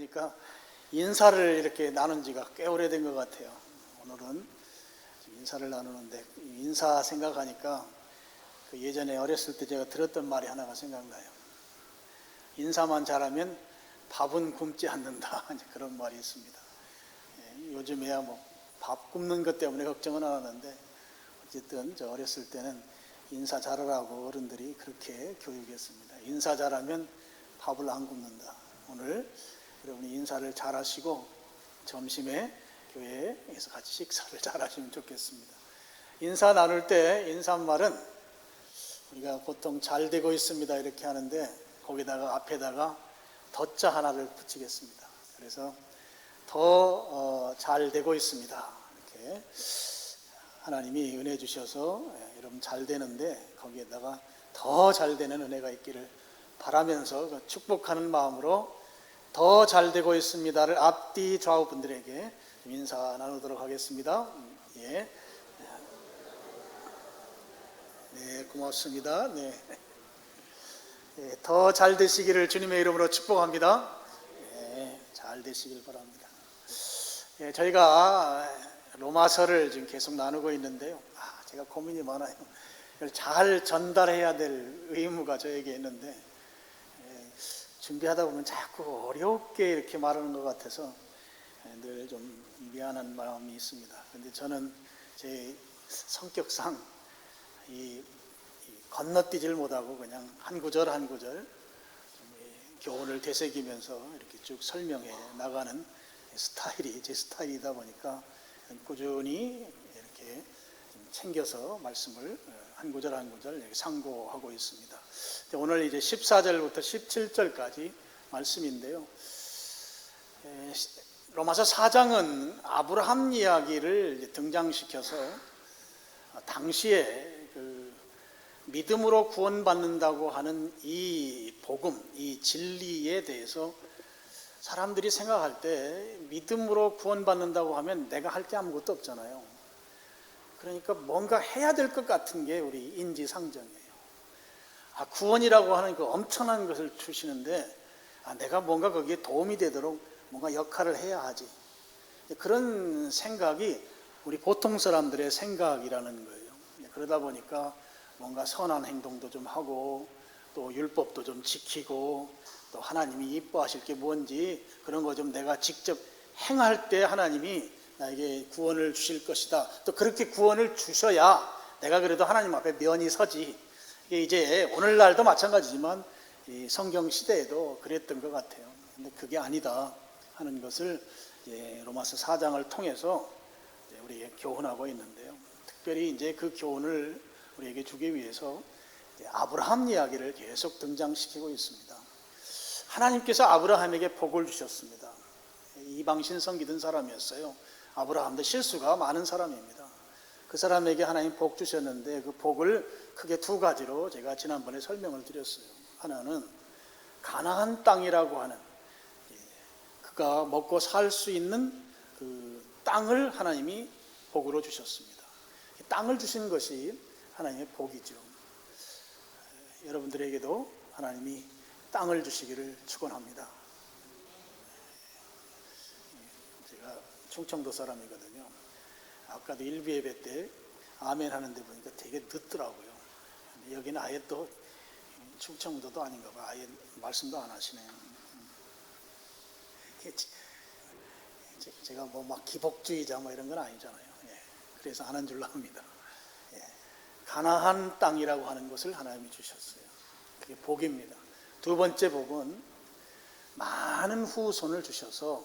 보니까 인사를 이렇게 나눈 지가 꽤 오래된 것 같아요. 오늘은 인사를 나누는데 인사 생각하니까 그 예전에 어렸을 때 제가 들었던 말이 하나가 생각나요. 인사만 잘하면 밥은 굶지 않는다. 그런 말이 있습니다. 요즘에야 뭐 밥 굶는 것 때문에 걱정은 안 하는데 어쨌든 저 어렸을 때는 인사 잘하라고 어른들이 그렇게 교육했습니다. 인사 잘하면 밥을 안 굶는다. 오늘 여러분이 인사를 잘하시고 점심에 교회에서 같이 식사를 잘하시면 좋겠습니다. 인사 나눌 때 인사말은 우리가 보통 잘 되고 있습니다 이렇게 하는데 거기다가 앞에다가 덧자 하나를 붙이겠습니다. 그래서 더 잘 되고 있습니다. 이렇게 하나님이 은혜 주셔서 여러분 잘 되는데 거기에다가 더 잘 되는 은혜가 있기를 바라면서 축복하는 마음으로 더 잘 되고 있습니다를 앞뒤 좌우 분들에게 인사 나누도록 하겠습니다. 예. 네, 고맙습니다. 네. 더 잘 되시기를 주님의 이름으로 축복합니다. 네, 잘 되시길 바랍니다. 예, 저희가 로마서를 지금 계속 나누고 있는데요. 제가 고민이 많아요. 잘 전달해야 될 의무가 저에게 있는데 준비하다 보면 자꾸 어렵게 이렇게 말하는 것 같아서 늘 좀 미안한 마음이 있습니다. 그런데 저는 제 성격상 이 건너뛰질 못하고 그냥 한 구절 한 구절 교훈을 되새기면서 이렇게 쭉 설명해 나가는 스타일이 제 스타일이다 보니까 꾸준히 이렇게 챙겨서 말씀을 한 구절 한 구절 상고하고 있습니다. 오늘 이제 14절부터 17절까지 말씀인데요. 로마서 4장은 아브라함 이야기를 등장시켜서 당시에 그 믿음으로 구원받는다고 하는 이 복음, 이 진리에 대해서 사람들이 생각할 때 믿음으로 구원받는다고 하면 내가 할 게 아무것도 없잖아요. 그러니까 뭔가 해야 될 것 같은 게 우리 인지상정이에요. 구원이라고 하는 그 엄청난 것을 주시는데 내가 뭔가 거기에 도움이 되도록 뭔가 역할을 해야 하지. 그런 생각이 우리 보통 사람들의 생각이라는 거예요. 그러다 보니까 뭔가 선한 행동도 좀 하고 또 율법도 좀 지키고 또 하나님이 이뻐하실 게 뭔지 그런 거 좀 내가 직접 행할 때 하나님이 나에게 구원을 주실 것이다. 또 그렇게 구원을 주셔야 내가 그래도 하나님 앞에 면이 서지. 이게 이제 오늘날도 마찬가지지만 이 성경 시대에도 그랬던 것 같아요. 근데 그게 아니다 하는 것을 로마서 4장을 통해서 우리에게 교훈하고 있는데요. 특별히 이제 그 교훈을 우리에게 주기 위해서 아브라함 이야기를 계속 등장시키고 있습니다. 하나님께서 아브라함에게 복을 주셨습니다. 이방신 섬기던 사람이었어요. 아브라함도 실수가 많은 사람입니다. 그 사람에게 하나님 복 주셨는데 그 복을 크게 두 가지로 제가 지난번에 설명을 드렸어요. 하나는 가나안 땅이라고 하는 그가 먹고 살 수 있는 그 땅을 하나님이 복으로 주셨습니다. 땅을 주신 것이 하나님의 복이죠. 여러분들에게도 하나님이 땅을 주시기를 축원합니다. 제가 충청도 사람이거든요. 아까도 일부 예배 때 아멘 하는데 보니까 되게 늦더라고요. 여기는 아예 또 충청도도 아닌가 봐. 아예 말씀도 안 하시네요. 제가 뭐 막 기복주의자 뭐 이런 건 아니잖아요. 그래서 안 한 줄로 합니다. 가나안 땅이라고 하는 것을 하나님이 주셨어요. 그게 복입니다. 두 번째 복은 많은 후손을 주셔서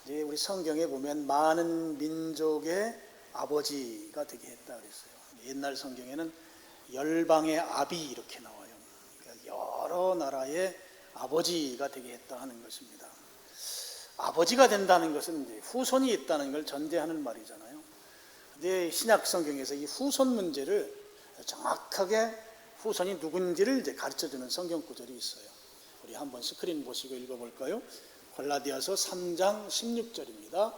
이제 우리 성경에 보면 많은 민족의 아버지가 되게 했다 그랬어요. 옛날 성경에는 열방의 아비 이렇게 나와요. 그러니까 여러 나라의 아버지가 되게 했다 하는 것입니다. 아버지가 된다는 것은 이제 후손이 있다는 걸 전제하는 말이잖아요. 근데 신약 성경에서 이 후손 문제를 정확하게 후손이 누군지를 이제 가르쳐주는 성경 구절이 있어요. 우리 한번 스크린 보시고 읽어볼까요? 갈라디아서 3장 16절입니다.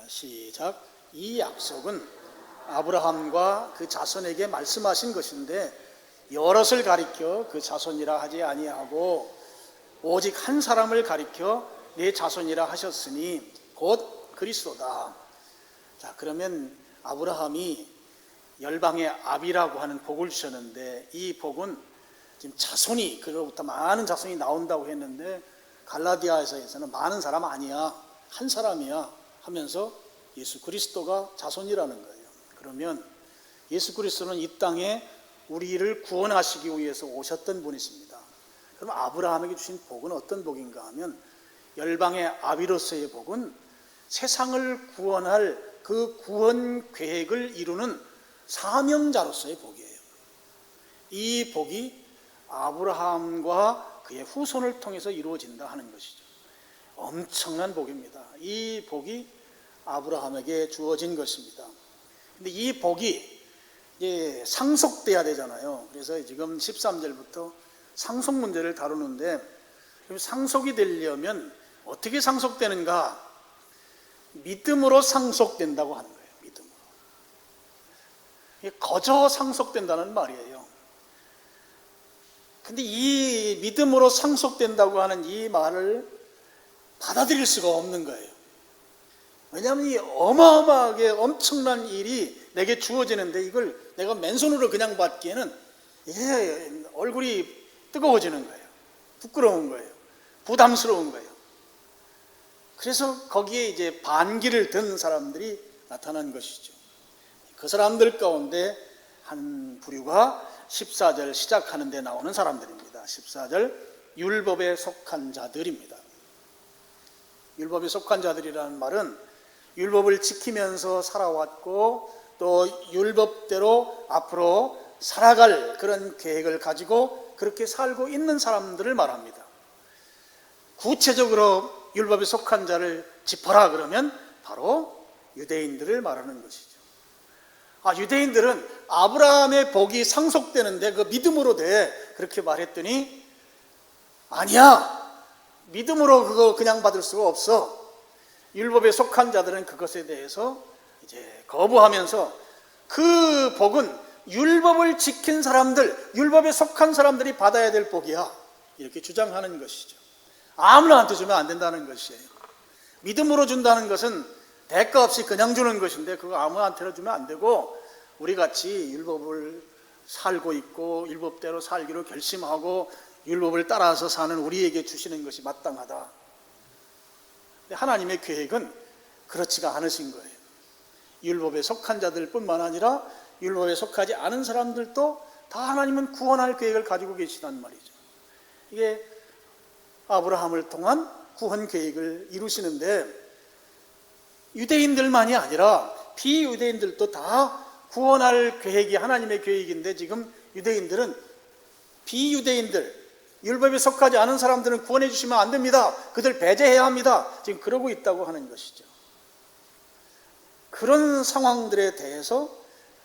시작. 이 약속은 아브라함과 그 자손에게 말씀하신 것인데 여럿을 가리켜 그 자손이라 하지 아니하고 오직 한 사람을 가리켜 내 자손이라 하셨으니 곧 그리스도다. 자, 그러면 아브라함이 열방의 아비라고 하는 복을 주셨는데, 이 복은 지금 자손이, 그로부터 많은 자손이 나온다고 했는데, 갈라디아에서는 많은 사람 아니야, 한 사람이야 하면서 예수 그리스도가 자손이라는 거예요. 그러면 예수 그리스도는 이 땅에 우리를 구원하시기 위해서 오셨던 분이십니다. 그럼 아브라함에게 주신 복은 어떤 복인가 하면, 열방의 아비로서의 복은 세상을 구원할 그 구원 계획을 이루는 사명자로서의 복이에요. 이 복이 아브라함과 그의 후손을 통해서 이루어진다 하는 것이죠. 엄청난 복입니다. 이 복이 아브라함에게 주어진 것입니다. 근데 이 복이 이제 상속돼야 되잖아요. 그래서 지금 13절부터 상속 문제를 다루는데, 상속이 되려면 어떻게 상속되는가? 믿음으로 상속된다고 하는 거예요. 믿음으로. 거저 상속된다는 말이에요. 근데 이 믿음으로 상속된다고 하는 이 말을 받아들일 수가 없는 거예요. 왜냐하면 이 어마어마하게 엄청난 일이 내게 주어지는데, 이걸 내가 맨손으로 그냥 받기에는 이게 얼굴이 뜨거워지는 거예요. 부끄러운 거예요. 부담스러운 거예요. 그래서 거기에 이제 반기를 든 사람들이 나타난 것이죠. 그 사람들 가운데 한 부류가 14절 시작하는 데 나오는 사람들입니다. 14절, 율법에 속한 자들입니다. 율법에 속한 자들이라는 말은 율법을 지키면서 살아왔고, 또 율법대로 앞으로 살아갈 그런 계획을 가지고 그렇게 살고 있는 사람들을 말합니다. 구체적으로 율법에 속한 자를 짚어라 그러면 바로 유대인들을 말하는 것이죠. 유대인들은 아브라함의 복이 상속되는데 그 믿음으로 돼, 그렇게 말했더니 아니야, 믿음으로 그거 그냥 받을 수가 없어. 율법에 속한 자들은 그것에 대해서 이제 거부하면서, 그 복은 율법을 지킨 사람들, 율법에 속한 사람들이 받아야 될 복이야, 이렇게 주장하는 것이죠. 아무나한테 주면 안 된다는 것이에요. 믿음으로 준다는 것은 대가 없이 그냥 주는 것인데, 그거 아무한테나 주면 안 되고, 우리 같이 율법을 살고 있고 율법대로 살기로 결심하고 율법을 따라서 사는 우리에게 주시는 것이 마땅하다. 근데 하나님의 계획은 그렇지가 않으신 거예요. 율법에 속한 자들뿐만 아니라 율법에 속하지 않은 사람들도 다 하나님은 구원할 계획을 가지고 계시단 말이죠. 이게 아브라함을 통한 구원 계획을 이루시는데, 유대인들만이 아니라 비유대인들도 다 구원할 계획이 하나님의 계획인데, 지금 유대인들은 비유대인들, 율법에 속하지 않은 사람들은 구원해 주시면 안 됩니다, 그들 배제해야 합니다, 지금 그러고 있다고 하는 것이죠. 그런 상황들에 대해서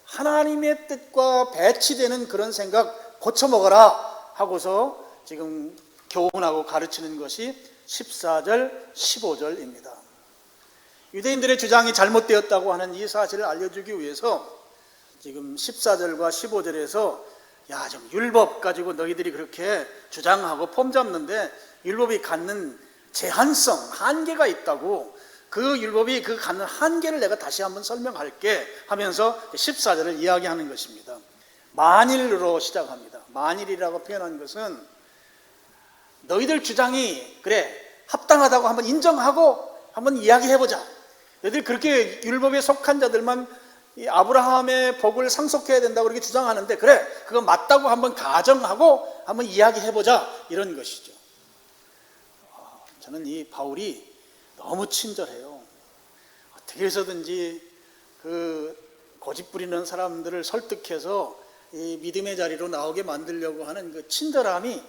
하나님의 뜻과 배치되는 그런 생각 고쳐먹어라 하고서 지금 교훈하고 가르치는 것이 14절, 15절입니다. 유대인들의 주장이 잘못되었다고 하는 이 사실을 알려주기 위해서 지금 14절과 15절에서 야, 좀 율법 가지고 너희들이 그렇게 주장하고 폼 잡는데 율법이 갖는 제한성, 한계가 있다고, 그 율법이 그 갖는 한계를 내가 다시 한번 설명할게 하면서 14절을 이야기하는 것입니다. 만일로 시작합니다. 만일이라고 표현한 것은 너희들 주장이 그래 합당하다고 한번 인정하고 한번 이야기해보자. 너희들 그렇게 율법에 속한 자들만 이 아브라함의 복을 상속해야 된다고 그렇게 주장하는데, 그래 그거 맞다고 한번 가정하고 한번 이야기해보자, 이런 것이죠. 저는 이 바울이 너무 친절해요. 어떻게 해서든지 그 고집 부리는 사람들을 설득해서 이 믿음의 자리로 나오게 만들려고 하는 그 친절함이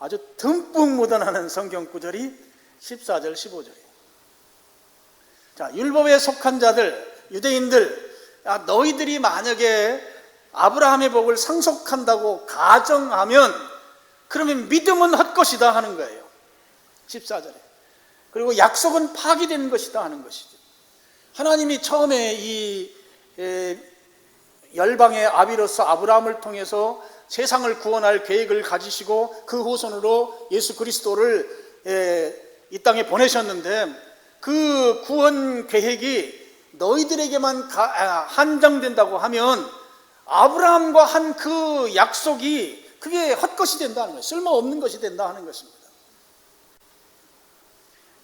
아주 듬뿍 묻어나는 성경 구절이 14절, 15절이에요. 자, 율법에 속한 자들, 유대인들, 야, 너희들이 만약에 아브라함의 복을 상속한다고 가정하면 그러면 믿음은 헛것이다 하는 거예요. 14절에. 그리고 약속은 파기된 것이다 하는 것이죠. 하나님이 처음에 이 열방의 아비로서 아브라함을 통해서 세상을 구원할 계획을 가지시고 그 후손으로 예수 그리스도를 이 땅에 보내셨는데 그 구원 계획이 너희들에게만 한정된다고 하면 아브라함과 한 그 약속이 그게 헛것이 된다는 거예요. 쓸모없는 것이 된다 하는 것입니다.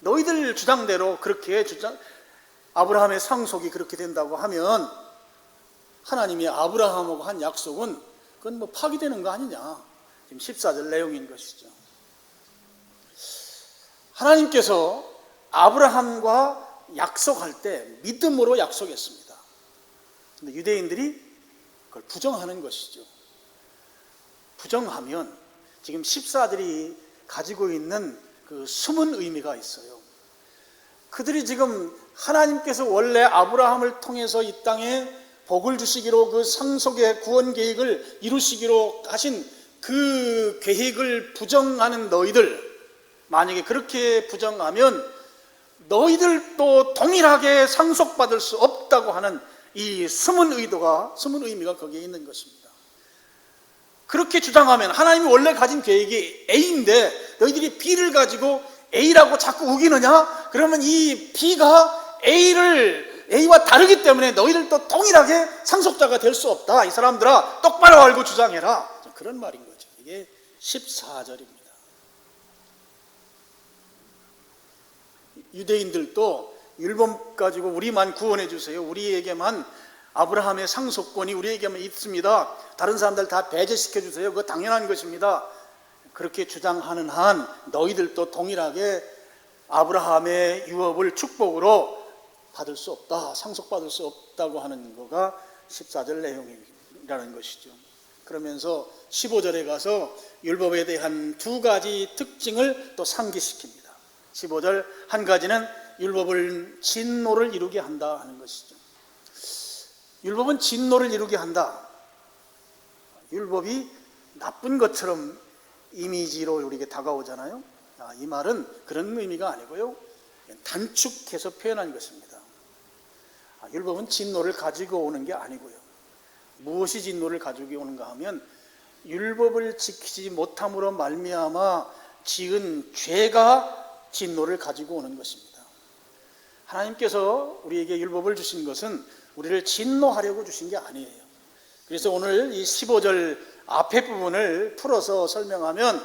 너희들 주장대로 그렇게 아브라함의 상속이 그렇게 된다고 하면 하나님이 아브라함하고 한 약속은 그건 뭐 파기되는 거 아니냐. 지금 14절 내용인 것이죠. 하나님께서 아브라함과 약속할 때 믿음으로 약속했습니다. 근데 유대인들이 그걸 부정하는 것이죠. 부정하면 지금 14들이 가지고 있는 그 숨은 의미가 있어요. 그들이 지금 하나님께서 원래 아브라함을 통해서 이 땅에 복을 주시기로 그 상속의 구원 계획을 이루시기로 하신 그 계획을 부정하는 너희들, 만약에 그렇게 부정하면 너희들도 동일하게 상속받을 수 없다고 하는 이 숨은 의미가 거기에 있는 것입니다. 그렇게 주장하면 하나님이 원래 가진 계획이 A인데 너희들이 B를 가지고 A라고 자꾸 우기느냐? 그러면 이 B가 A와 다르기 때문에 너희들도 동일하게 상속자가 될 수 없다. 이 사람들아 똑바로 알고 주장해라. 그런 말인 거죠. 이게 14절입니다. 유대인들도 율법 가지고 우리만 구원해 주세요. 우리에게만 아브라함의 상속권이 우리에게만 있습니다. 다른 사람들 다 배제시켜 주세요. 그거 당연한 것입니다. 그렇게 주장하는 한 너희들도 동일하게 아브라함의 유업을 축복으로 받을 수 없다, 상속받을 수 없다고 하는 거가 14절 내용이라는 것이죠. 그러면서 15절에 가서 율법에 대한 두 가지 특징을 또 상기시킵니다. 15절 한 가지는 율법을 진노를 이루게 한다 하는 것이죠. 율법은 진노를 이루게 한다. 율법이 나쁜 것처럼 이미지로 우리에게 다가오잖아요. 이 말은 그런 의미가 아니고요, 단축해서 표현한 것입니다. 율법은 진노를 가지고 오는 게 아니고요. 무엇이 진노를 가지고 오는가 하면 율법을 지키지 못함으로 말미암아 지은 죄가 진노를 가지고 오는 것입니다. 하나님께서 우리에게 율법을 주신 것은 우리를 진노하려고 주신 게 아니에요. 그래서 오늘 이 15절 앞에 부분을 풀어서 설명하면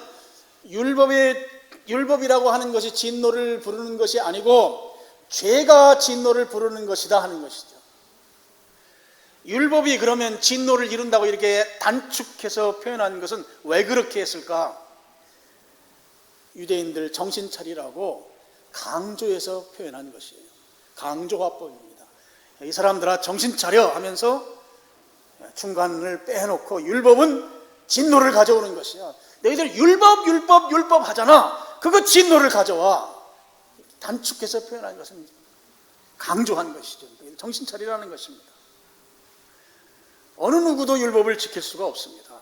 율법이라고 하는 것이 진노를 부르는 것이 아니고 죄가 진노를 부르는 것이다 하는 것이죠. 율법이 그러면 진노를 이룬다고 이렇게 단축해서 표현한 것은 왜 그렇게 했을까? 유대인들 정신 차리라고 강조해서 표현한 것이에요. 강조화법입니다. 이 사람들아 정신 차려 하면서 중간을 빼놓고 율법은 진노를 가져오는 것이야. 너희들 율법 하잖아. 그거 진노를 가져와. 단축해서 표현한 것은 강조한 것이죠. 정신 차리라는 것입니다. 어느 누구도 율법을 지킬 수가 없습니다.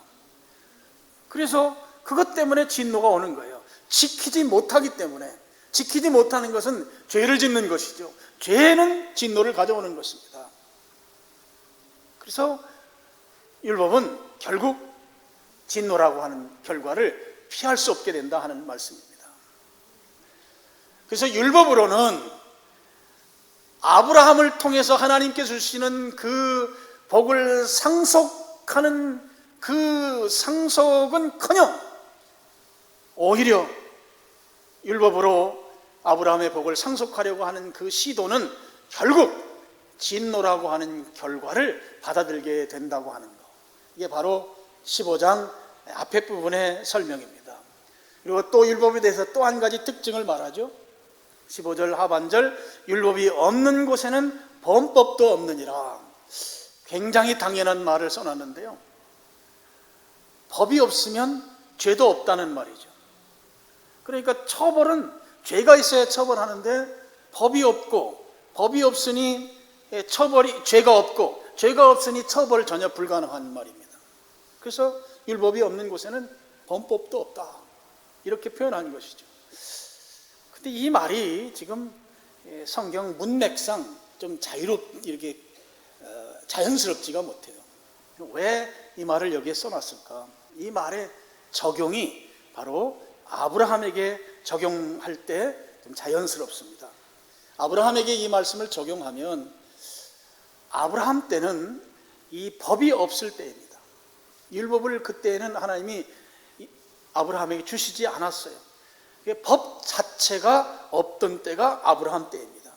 그래서 그것 때문에 진노가 오는 거예요. 지키지 못하기 때문에. 지키지 못하는 것은 죄를 짓는 것이죠. 죄는 진노를 가져오는 것입니다. 그래서 율법은 결국 진노라고 하는 결과를 피할 수 없게 된다 하는 말씀입니다. 그래서 율법으로는 아브라함을 통해서 하나님께 주시는 그 복을 상속하는 그 상속은커녕 오히려 율법으로 아브라함의 복을 상속하려고 하는 그 시도는 결국 진노라고 하는 결과를 받아들게 된다고 하는 것. 이게 바로 15장 앞에 부분의 설명입니다. 그리고 또 율법에 대해서 또 한 가지 특징을 말하죠. 15절 하반절 율법이 없는 곳에는 범법도 없느니라. 굉장히 당연한 말을 써놨는데요. 법이 없으면 죄도 없다는 말이죠. 그러니까 처벌은 죄가 있어야 처벌하는데 법이 없으니 죄가 없고 죄가 없으니 처벌 전혀 불가능한 말입니다. 그래서 율법이 없는 곳에는 범법도 없다. 이렇게 표현한 것이죠. 근데 이 말이 지금 성경 문맥상 좀 이렇게 자연스럽지가 못해요. 왜 이 말을 여기에 써놨을까? 이 말의 적용이 바로 아브라함에게 적용할 때 좀 자연스럽습니다. 아브라함에게 이 말씀을 적용하면 아브라함 때는 이 법이 없을 때입니다. 율법을 그때는 하나님이 아브라함에게 주시지 않았어요. 법 자체가 없던 때가 아브라함 때입니다.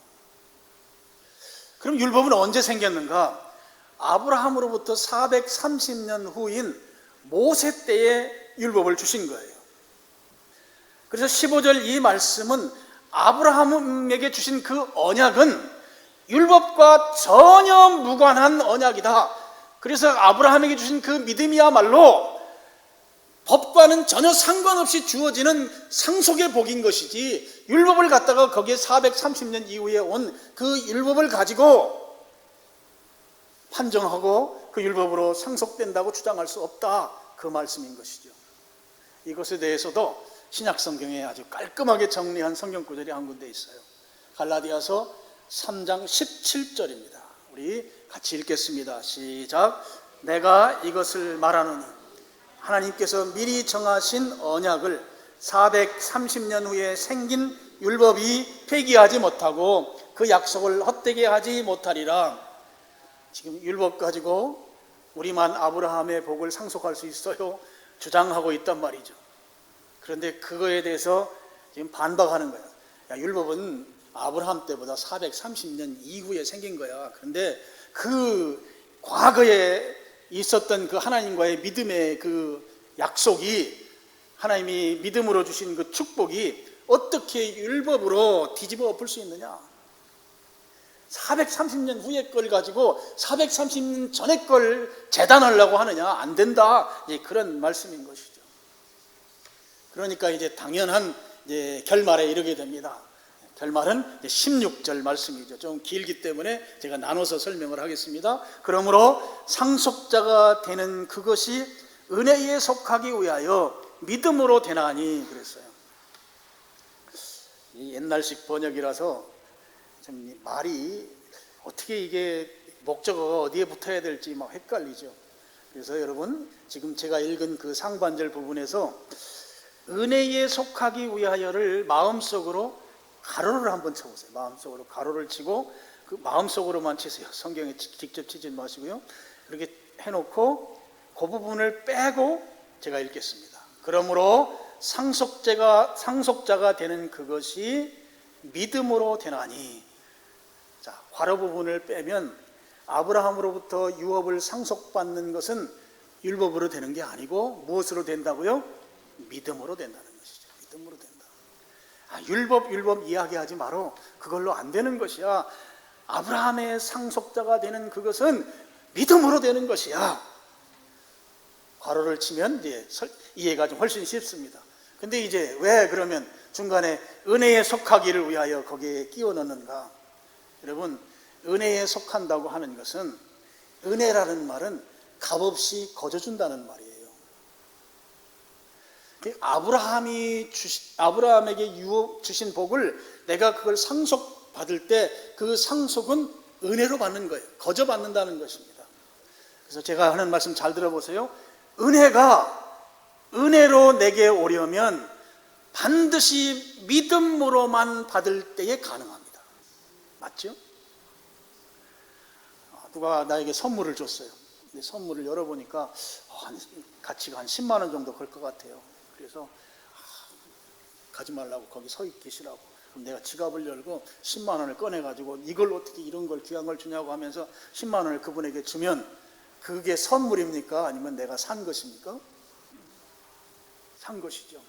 그럼 율법은 언제 생겼는가? 아브라함으로부터 430년 후인 모세 때에 율법을 주신 거예요. 그래서 15절 이 말씀은 아브라함에게 주신 그 언약은 율법과 전혀 무관한 언약이다. 그래서 아브라함에게 주신 그 믿음이야말로 법과는 전혀 상관없이 주어지는 상속의 복인 것이지, 율법을 갖다가 거기에 430년 이후에 온 그 율법을 가지고 판정하고 그 율법으로 상속된다고 주장할 수 없다, 그 말씀인 것이죠. 이것에 대해서도 신약 성경에 아주 깔끔하게 정리한 성경 구절이 한 군데 있어요. 갈라디아서 3장 17절입니다. 우리 같이 읽겠습니다. 시작. 내가 이것을 말하노니 하나님께서 미리 정하신 언약을 430년 후에 생긴 율법이 폐기하지 못하고 그 약속을 헛되게 하지 못하리라. 지금 율법 가지고 우리만 아브라함의 복을 상속할 수 있어요 주장하고 있단 말이죠. 그런데 그거에 대해서 지금 반박하는 거야. 야, 율법은 아브라함 때보다 430년 이후에 생긴 거야. 그런데 그 과거에 있었던 그 하나님과의 믿음의 그 약속이, 하나님이 믿음으로 주신 그 축복이 어떻게 율법으로 뒤집어 엎을 수 있느냐? 430년 후의 걸 가지고 430년 전의 걸 재단하려고 하느냐? 안 된다. 그런 말씀인 것이죠. 그러니까 이제 당연한 결말에 이르게 됩니다. 결말은 16절 말씀이죠. 좀 길기 때문에 제가 나눠서 설명을 하겠습니다. 그러므로 상속자가 되는 그것이 은혜에 속하기 위하여 믿음으로 되나니 그랬어요. 이 옛날식 번역이라서 좀 말이 어떻게 이게 목적어가 어디에 붙어야 될지 막 헷갈리죠. 그래서 여러분 지금 제가 읽은 그 상반절 부분에서 은혜에 속하기 위하여를 마음속으로 가로를 한번 쳐보세요. 마음속으로 가로를 치고 그 마음속으로만 치세요. 성경에 직접 치지 마시고요. 이렇게 해놓고 그 부분을 빼고 제가 읽겠습니다. 그러므로 상속자가 되는 그것이 믿음으로 되나니. 자, 괄호 부분을 빼면 아브라함으로부터 유업을 상속받는 것은 율법으로 되는 게 아니고 무엇으로 된다고요? 믿음으로 된다는 것이죠. 믿음으로 된다. 율법 이야기하지 마라. 그걸로 안 되는 것이야. 아브라함의 상속자가 되는 그것은 믿음으로 되는 것이야. 괄호를 치면 이제 이해가 좀 훨씬 쉽습니다. 근데 이제 왜 그러면 중간에 은혜에 속하기를 위하여 거기에 끼워 넣는가? 여러분, 은혜에 속한다고 하는 것은, 은혜라는 말은 값없이 거저준다는 말이에요. 아브라함에게 주신 복을 내가 그걸 상속받을 때 그 상속은 은혜로 받는 거예요. 거저 받는다는 것입니다. 그래서 제가 하는 말씀 잘 들어보세요. 은혜가 은혜로 내게 오려면 반드시 믿음으로만 받을 때에 가능합니다. 맞죠? 누가 나에게 선물을 줬어요. 근데 선물을 열어보니까 가치가 한 10만 원 정도 걸 것 같아요. 그래서 가지 말라고 거기 서 계시라고. 그럼 내가 지갑을 열고 10만 원을 꺼내가지고 이걸 어떻게 이런 걸 귀한 걸 주냐고 하면서 10만 원을 그분에게 주면 그게 선물입니까? 아니면 내가 산 것입니까? 산 것이죠.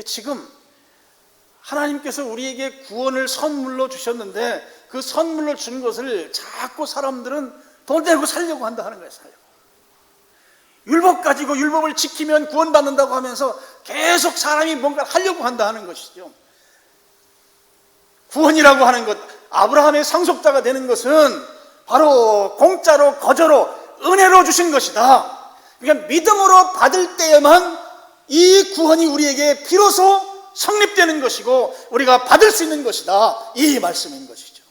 지금 하나님께서 우리에게 구원을 선물로 주셨는데 그 선물로 준 것을 자꾸 사람들은 돈 내고 살려고 한다 하는 거예요. 살려고. 율법 가지고 율법을 지키면 구원받는다고 하면서 계속 사람이 뭔가 하려고 한다 하는 것이죠. 구원이라고 하는 것, 아브라함의 상속자가 되는 것은 바로 공짜로 거저로 은혜로 주신 것이다. 그러니까 믿음으로 받을 때에만 이 구원이 우리에게 비로소 성립되는 것이고 우리가 받을 수 있는 것이다. 이 말씀인 것이죠.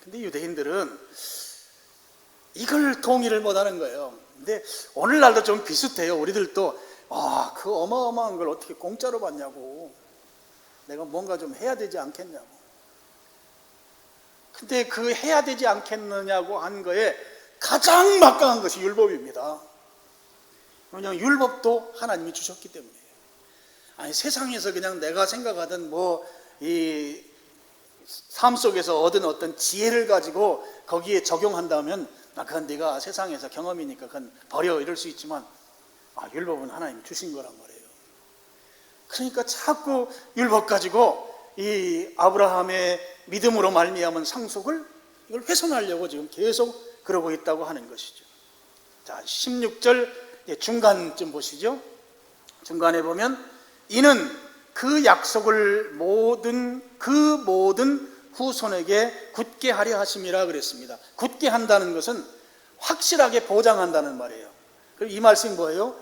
근데 유대인들은 이걸 동의를 못하는 거예요. 근데 오늘날도 좀 비슷해요. 우리들도 그 어마어마한 걸 어떻게 공짜로 받냐고. 내가 뭔가 좀 해야 되지 않겠냐고. 근데 그 해야 되지 않겠느냐고 한 거에 가장 막강한 것이 율법입니다. 왜냐하면 율법도 하나님이 주셨기 때문이에요. 아니, 세상에서 그냥 내가 생각하던 이 삶 속에서 얻은 어떤 지혜를 가지고 거기에 적용한다면 그건 네가 세상에서 경험이니까 그건 버려 이럴 수 있지만 율법은 하나님이 주신 거란 말이에요. 그러니까 자꾸 율법 가지고 이 아브라함의 믿음으로 말미암은 상속을 이걸 훼손하려고 지금 계속 그러고 있다고 하는 것이죠. 자, 16절 중간쯤 보시죠. 중간에 보면 이는 그 약속을 모든 후손에게 굳게 하려 하심이라 그랬습니다. 굳게 한다는 것은 확실하게 보장한다는 말이에요. 그럼 이 말씀이 뭐예요?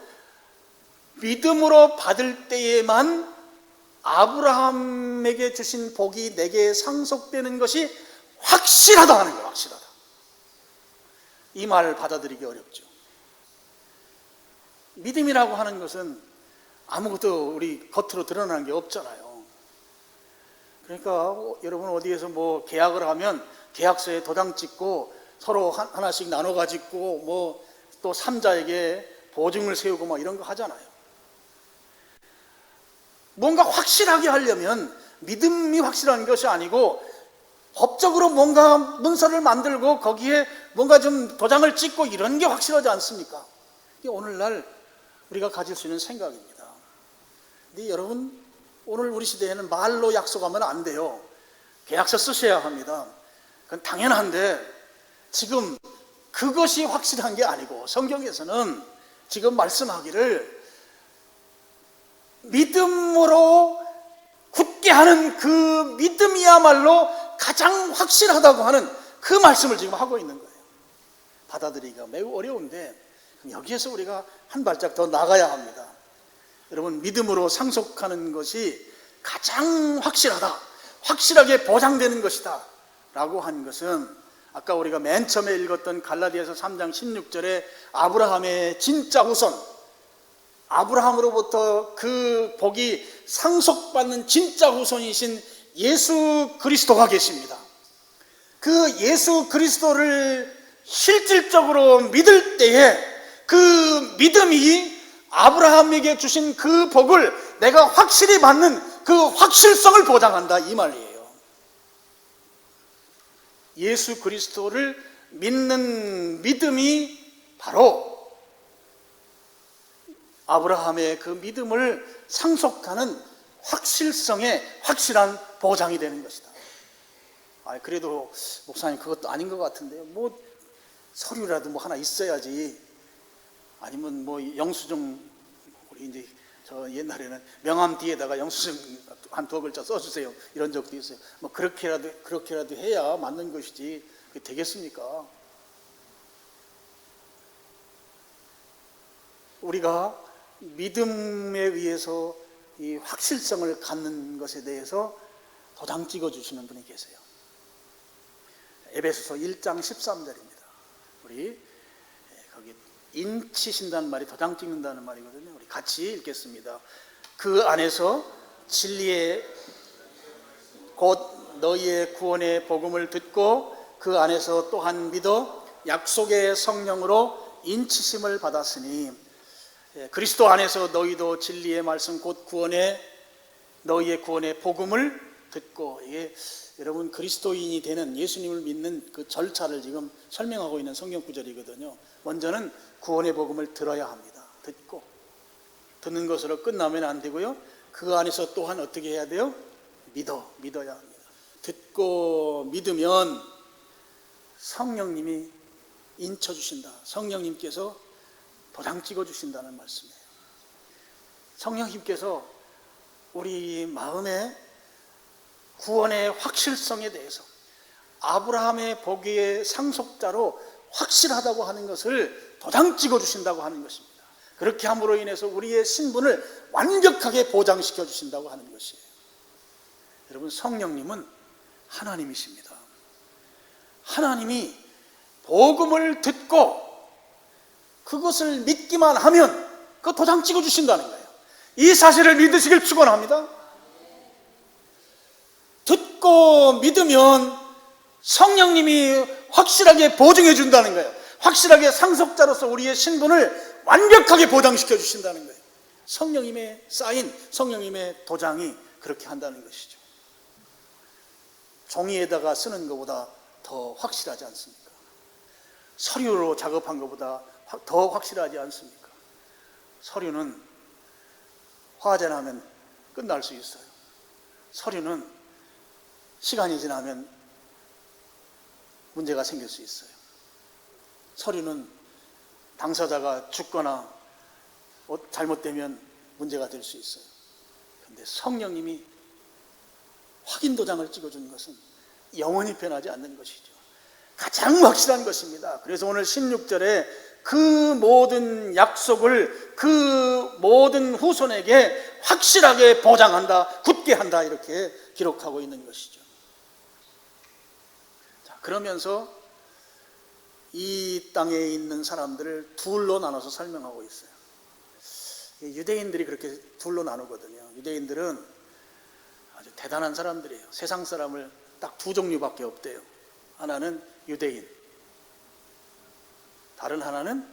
믿음으로 받을 때에만 아브라함에게 주신 복이 내게 상속되는 것이 확실하다 하는 거예요. 확실하다. 이 말을 받아들이기 어렵죠. 믿음이라고 하는 것은 아무것도 우리 겉으로 드러나는 게 없잖아요. 그러니까 여러분 어디에서 계약을 하면 계약서에 도장 찍고 서로 하나씩 나눠 가지고 또 3자에게 보증을 세우고 이런 거 하잖아요. 뭔가 확실하게 하려면 믿음이 확실한 것이 아니고 법적으로 뭔가 문서를 만들고 거기에 뭔가 좀 도장을 찍고 이런 게 확실하지 않습니까? 이게 오늘날 우리가 가질 수 있는 생각입니다. 근데 여러분, 오늘 우리 시대에는 말로 약속하면 안 돼요. 계약서 쓰셔야 합니다. 그건 당연한데 지금 그것이 확실한 게 아니고 성경에서는 지금 말씀하기를 믿음으로 굳게 하는 그 믿음이야말로 가장 확실하다고 하는 그 말씀을 지금 하고 있는 거예요. 받아들이기가 매우 어려운데 여기에서 우리가 한 발짝 더 나가야 합니다. 여러분, 믿음으로 상속하는 것이 가장 확실하다, 확실하게 보장되는 것이다 라고 한 것은 아까 우리가 맨 처음에 읽었던 갈라디아서 3장 16절에 아브라함의 진짜 후손, 아브라함으로부터 그 복이 상속받는 진짜 후손이신 예수 그리스도가 계십니다. 그 예수 그리스도를 실질적으로 믿을 때에 그 믿음이 아브라함에게 주신 그 복을 내가 확실히 받는 그 확실성을 보장한다 이 말이에요. 예수 그리스도를 믿는 믿음이 바로 아브라함의 그 믿음을 상속하는 확실성의 확실한 보장이 되는 것이다. 그래도 목사님 그것도 아닌 것 같은데요. 서류라도 하나 있어야지. 아니면 영수증, 우리 이제 저 옛날에는 명함 뒤에다가 영수증 한 2글자 써주세요 이런 적도 있어요. 그렇게라도 해야 맞는 것이지 그게 되겠습니까? 우리가 믿음에 의해서 이 확실성을 갖는 것에 대해서 도장 찍어주시는 분이 계세요. 에베소서 1장 13절입니다. 우리 거기 인치신다는 말이 도장 찍는다는 말이거든요. 우리 같이 읽겠습니다. 그 안에서 진리의 곧 너희의 구원의 복음을 듣고 그 안에서 또한 믿어 약속의 성령으로 인치심을 받았으니 그리스도 안에서 너희도 진리의 말씀 곧 너희의 구원의 복음을 듣고, 이게 여러분 그리스도인이 되는 예수님을 믿는 그 절차를 지금 설명하고 있는 성경 구절이거든요. 먼저는 구원의 복음을 들어야 합니다. 듣는 것으로 끝나면 안 되고요. 그 안에서 또한 어떻게 해야 돼요? 믿어야 합니다. 듣고 믿으면 성령님이 인쳐주신다. 성령님께서 도장 찍어주신다는 말씀이에요. 성령님께서 우리 마음의 구원의 확실성에 대해서 아브라함의 복의 상속자로 확실하다고 하는 것을 도장 찍어주신다고 하는 것입니다. 그렇게 함으로 인해서 우리의 신분을 완벽하게 보장시켜 주신다고 하는 것이에요. 여러분, 성령님은 하나님이십니다. 하나님이 복음을 듣고 그것을 믿기만 하면 그 도장 찍어주신다는 거예요. 이 사실을 믿으시길 축원합니다. 듣고 믿으면 성령님이 확실하게 보증해 준다는 거예요. 확실하게 상속자로서 우리의 신분을 완벽하게 보장시켜 주신다는 거예요. 성령님의 사인, 성령님의 도장이 그렇게 한다는 것이죠. 종이에다가 쓰는 것보다 더 확실하지 않습니까? 서류로 작업한 것보다 더 확실하지 않습니까? 서류는 화재 나면 끝날 수 있어요. 서류는 시간이 지나면 문제가 생길 수 있어요. 서류는 당사자가 죽거나 잘못되면 문제가 될 수 있어요. 그런데 성령님이 확인 도장을 찍어주는 것은 영원히 변하지 않는 것이죠. 가장 확실한 것입니다. 그래서 오늘 16절에 그 모든 약속을 그 모든 후손에게 확실하게 보장한다, 굳게 한다, 이렇게 기록하고 있는 것이죠. 자, 그러면서 이 땅에 있는 사람들을 둘로 나눠서 설명하고 있어요. 유대인들이 그렇게 둘로 나누거든요. 유대인들은 아주 대단한 사람들이에요. 세상 사람을 딱 두 종류밖에 없대요. 하나는 유대인, 다른 하나는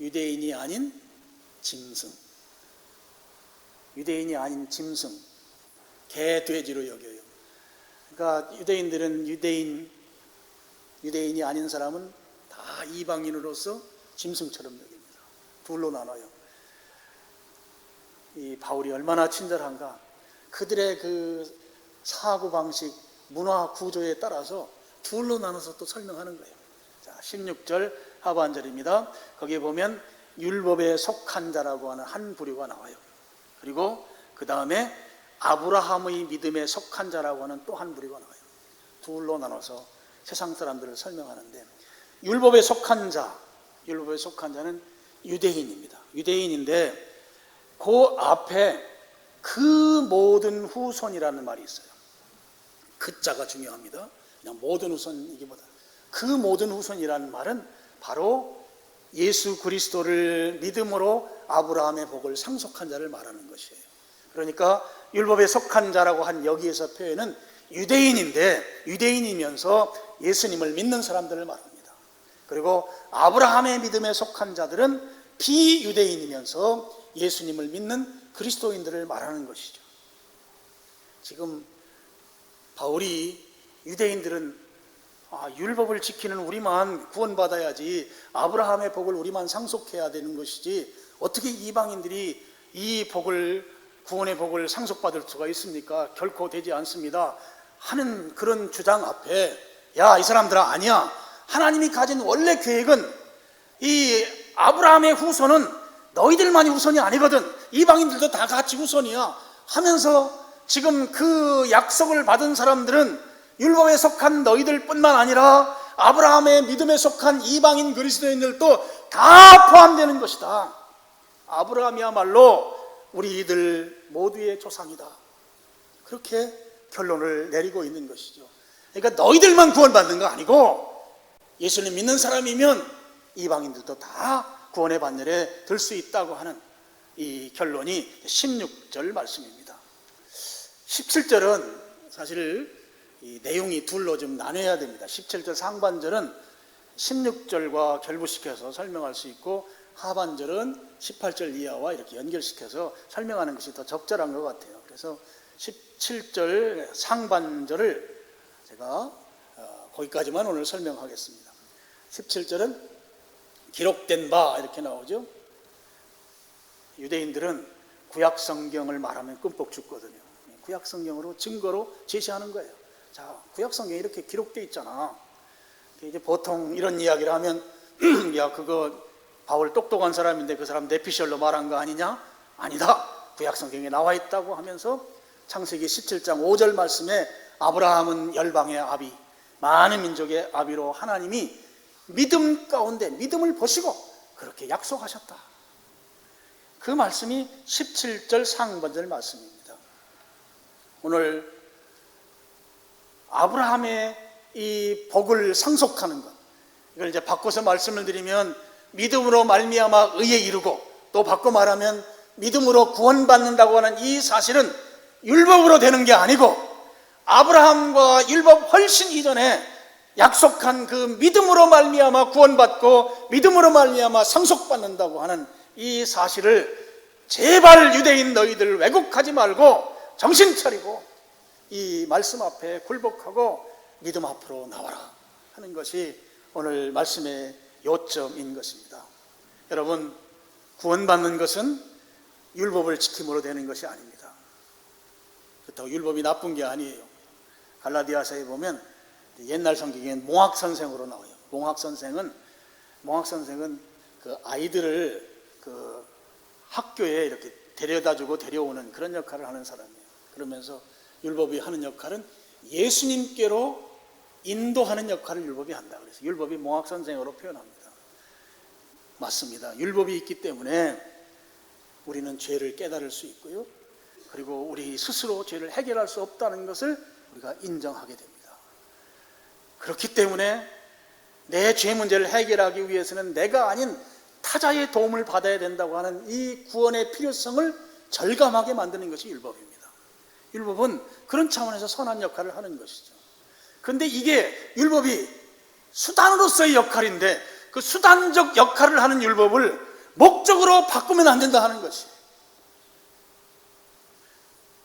유대인이 아닌 짐승. 유대인이 아닌 짐승, 개, 돼지로 여겨요. 그러니까 유대인들은 유대인이 아닌 사람은 다 이방인으로서 짐승처럼 여깁니다. 둘로 나눠요. 이 바울이 얼마나 친절한가. 그들의 그 사고방식, 문화 구조에 따라서 둘로 나눠서 또 설명하는 거예요. 자, 16절 하반절입니다. 거기에 보면 율법에 속한 자라고 하는 한 부류가 나와요. 그리고 그 다음에 아브라함의 믿음에 속한 자라고 하는 또 한 부류가 나와요. 둘로 나눠서 세상 사람들을 설명하는데, 율법에 속한 자는 유대인입니다. 유대인인데 그 앞에 그 모든 후손이라는 말이 있어요. 그 자가 중요합니다. 그냥 모든 후손이기보다 그 모든 후손이라는 말은 바로 예수 그리스도를 믿음으로 아브라함의 복을 상속한 자를 말하는 것이에요. 그러니까 율법에 속한 자라고 한 여기에서 표현은 유대인인데, 유대인이면서 예수님을 믿는 사람들을 말합니다. 그리고 아브라함의 믿음에 속한 자들은 비유대인이면서 예수님을 믿는 그리스도인들을 말하는 것이죠. 지금 바울이 유대인들은 율법을 지키는 우리만 구원받아야지, 아브라함의 복을 우리만 상속해야 되는 것이지 어떻게 이방인들이 이 복을, 구원의 복을 상속받을 수가 있습니까? 결코 되지 않습니다 하는 그런 주장 앞에, 야, 이 사람들아, 아니야. 하나님이 가진 원래 계획은 이 아브라함의 후손은 너희들만이 후손이 아니거든, 이방인들도 다 같이 후손이야 하면서, 지금 그 약속을 받은 사람들은 율법에 속한 너희들 뿐만 아니라 아브라함의 믿음에 속한 이방인 그리스도인들도 다 포함되는 것이다. 아브라함이야말로 우리들 모두의 조상이다. 그렇게 결론을 내리고 있는 것이죠. 그러니까 너희들만 구원받는 거 아니고 예수님 믿는 사람이면 이방인들도 다 구원의 반열에 들 수 있다고 하는 이 결론이 16절 말씀입니다. 17절은 사실 이 내용이 둘로 좀 나눠야 됩니다. 17절 상반절은 16절과 결부시켜서 설명할 수 있고, 하반절은 18절 이하와 이렇게 연결시켜서 설명하는 것이 더 적절한 것 같아요. 그래서 17절 상반절을 제가 거기까지만 오늘 설명하겠습니다. 17절은 기록된 바 이렇게 나오죠. 유대인들은 구약 성경을 말하면 끔뻑 죽거든요. 구약 성경으로 증거로 제시하는 거예요. 자, 구약 성경에 이렇게 기록돼 있잖아. 이제 보통 이런 이야기를 하면 야, 그거 바울 똑똑한 사람인데 그 사람 내피셜로 말한 거 아니냐? 아니다. 구약 성경에 나와 있다고 하면서 창세기 17장 5절 말씀에 아브라함은 열방의 아비, 많은 민족의 아비로 하나님이 믿음 가운데 믿음을 보시고 그렇게 약속하셨다. 그 말씀이 17절 상반절 말씀입니다. 오늘 아브라함의 이 복을 상속하는 것, 이걸 이제 바꿔서 말씀을 드리면 믿음으로 말미암아 의에 이르고 또 바꿔 말하면 믿음으로 구원받는다고 하는 이 사실은 율법으로 되는 게 아니고 아브라함과 율법 훨씬 이전에 약속한 그 믿음으로 말미암아 구원받고 믿음으로 말미암아 상속받는다고 하는 이 사실을 제발 유대인 너희들 왜곡하지 말고 정신 차리고 이 말씀 앞에 굴복하고 믿음 앞으로 나와라 하는 것이 오늘 말씀의 요점인 것입니다. 여러분, 구원받는 것은 율법을 지킴으로 되는 것이 아닙니다. 그렇다고 율법이 나쁜 게 아니에요. 갈라디아서에 보면 옛날 성경엔 몽학선생으로 나와요. 몽학선생은 그 아이들을 그 학교에 이렇게 데려다주고 데려오는 그런 역할을 하는 사람이에요. 그러면서 율법이 하는 역할은 예수님께로 인도하는 역할을 율법이 한다. 그래서 율법이 몽학선생으로 표현합니다. 맞습니다. 율법이 있기 때문에 우리는 죄를 깨달을 수 있고요. 그리고 우리 스스로 죄를 해결할 수 없다는 것을 우리가 인정하게 됩니다. 그렇기 때문에 내 죄 문제를 해결하기 위해서는 내가 아닌 타자의 도움을 받아야 된다고 하는 이 구원의 필요성을 절감하게 만드는 것이 율법입니다. 율법은 그런 차원에서 선한 역할을 하는 것이죠. 그런데 이게 율법이 수단으로서의 역할인데 그 수단적 역할을 하는 율법을 목적으로 바꾸면 안 된다 하는 것이.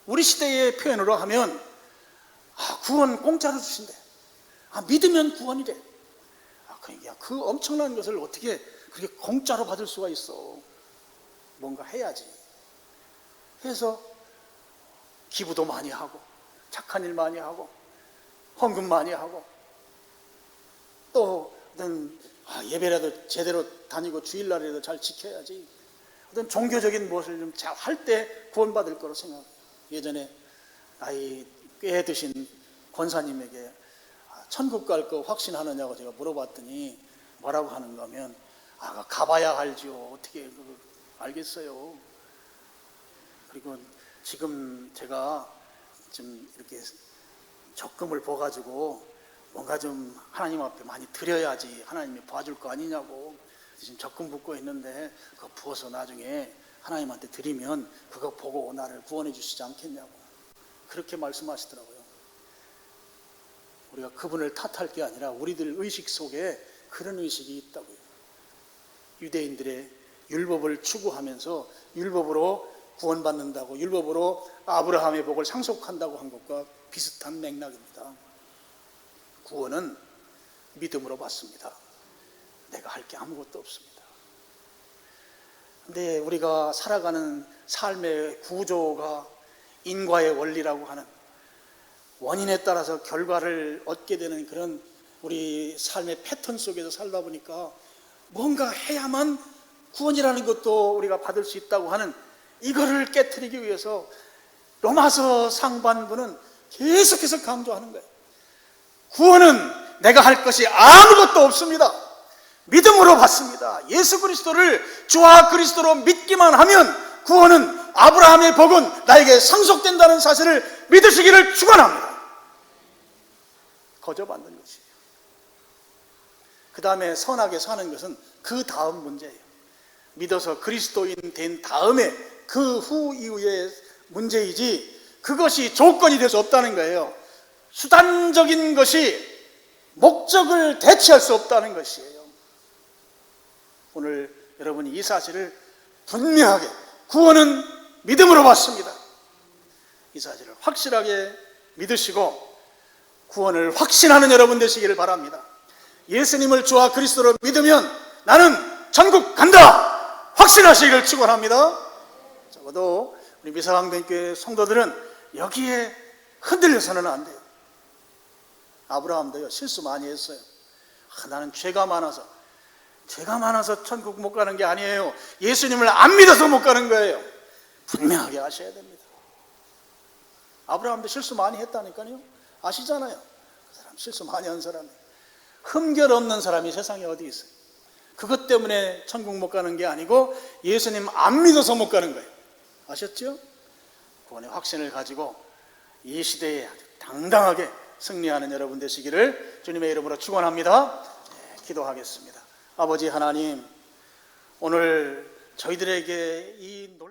우리 시대의 표현으로 하면 구원 공짜로 주신대. 믿으면 구원이래. 그러니까 그 엄청난 것을 어떻게 그렇게 공짜로 받을 수가 있어. 뭔가 해야지. 해서 기부도 많이 하고 착한 일 많이 하고 헌금 많이 하고 또 예배라도 제대로 다니고 주일날에도 잘 지켜야지. 어떤 종교적인 무엇을 좀 잘 할 때 구원받을 거로 생각해요. 예전에 나이 꽤 드신 권사님에게 천국 갈 거 확신하느냐고 제가 물어봤더니 뭐라고 하는가 하면 가봐야 알죠. 어떻게 알겠어요. 그리고 지금 제가 좀 이렇게 적금을 보가지고 뭔가 좀 하나님 앞에 많이 드려야지 하나님이 봐줄 거 아니냐고 지금 적금 붓고 있는데 그거 부어서 나중에 하나님한테 드리면 그거 보고 나를 구원해 주시지 않겠냐고 그렇게 말씀하시더라고요. 우리가 그분을 탓할 게 아니라 우리들 의식 속에 그런 의식이 있다고요. 유대인들의 율법을 추구하면서 율법으로 구원받는다고 율법으로 아브라함의 복을 상속한다고 한 것과 비슷한 맥락입니다. 구원은 믿음으로 받습니다. 내가 할 게 아무것도 없습니다. 근데 우리가 살아가는 삶의 구조가 인과의 원리라고 하는 원인에 따라서 결과를 얻게 되는 그런 우리 삶의 패턴 속에서 살다 보니까 뭔가 해야만 구원이라는 것도 우리가 받을 수 있다고 하는 이거를 깨트리기 위해서 로마서 상반부는 계속해서 강조하는 거예요. 구원은 내가 할 것이 아무것도 없습니다. 믿음으로 받습니다. 예수 그리스도를 주와 그리스도로 믿기만 하면 구원은 아브라함의 복은 나에게 상속된다는 사실을 믿으시기를 축원합니다. 거저 받는 것이에요. 그 다음에 선하게 사는 것은 그 다음 문제예요. 믿어서 그리스도인 된 다음에 그 후 이후의 문제이지 그것이 조건이 될 수 없다는 거예요. 수단적인 것이 목적을 대체할 수 없다는 것이에요. 오늘 여러분이 이 사실을 분명하게 구원은 믿음으로 받습니다. 이 사실을 확실하게 믿으시고 구원을 확신하는 여러분 되시기를 바랍니다. 예수님을 주와 그리스도로 믿으면 나는 천국 간다 확신하시기를 축원합니다. 적어도 우리 미사강변교회 성도들은 여기에 흔들려서는 안 돼요. 아브라함도요 실수 많이 했어요. 나는 죄가 많아서 천국 못 가는 게 아니에요. 예수님을 안 믿어서 못 가는 거예요. 분명하게 아셔야 됩니다. 아브라함도 실수 많이 했다니까요. 아시잖아요. 그 사람 실수 많이 한 사람이에요. 흠결 없는 사람이 세상에 어디 있어요. 그것 때문에 천국 못 가는 게 아니고 예수님 안 믿어서 못 가는 거예요. 아셨죠? 구원의 확신을 가지고 이 시대에 아주 당당하게 승리하는 여러분 되시기를 주님의 이름으로 축원합니다. 기도하겠습니다. 아버지 하나님, 오늘 저희들에게 이